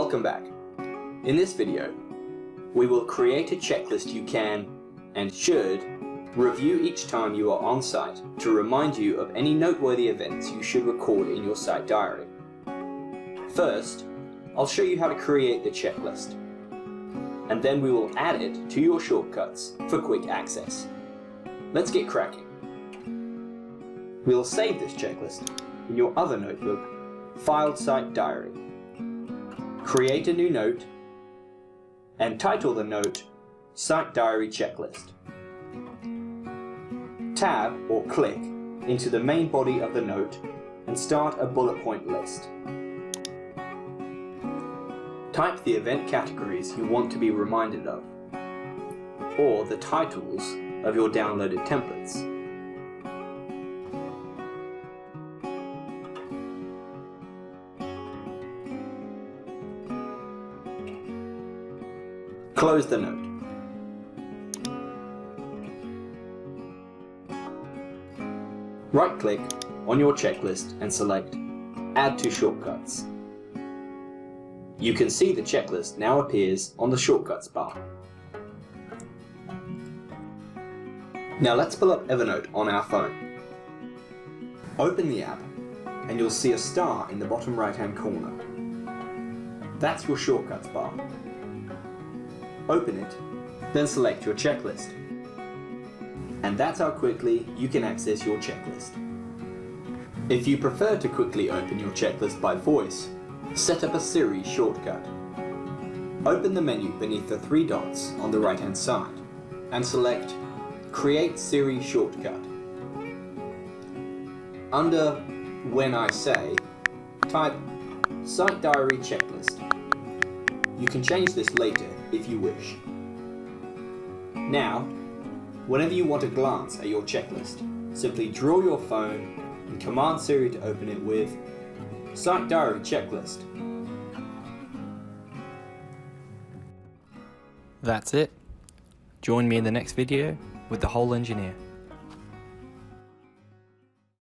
Welcome back. In this video, we will create a checklist you can and should review each time you are on site to remind you of any noteworthy events you should record in your site diary. First, I'll show you how to create the checklist, and then we will add it to your shortcuts for quick access. Let's get cracking. We'll save this checklist in your other notebook, Filed Site Diary. Create a new note and title the note Site Diary Checklist. Tab or click into the main body of the note and start a bullet point list. Type the event categories you want to be reminded of, or the titles of your downloaded templates. Close the note. Right-click on your checklist and select Add to Shortcuts. You can see the checklist now appears on the Shortcuts bar. Now let's pull up Evernote on our phone. Open the app and you'll see a star in the bottom right-hand corner. That's your Shortcuts bar. Open it, then select your checklist. And that's how quickly you can access your checklist. If you prefer to quickly open your checklist by voice, set up a Siri shortcut. Open the menu beneath the three dots on the right-hand side and select Create Siri Shortcut. Under When I Say, type Site Diary Checklist. You can change this later if you wish. Now, whenever you want to glance at your checklist, simply draw your phone and command Siri to open it with Site Diary Checklist. That's it. Join me in the next video with the whole engineer.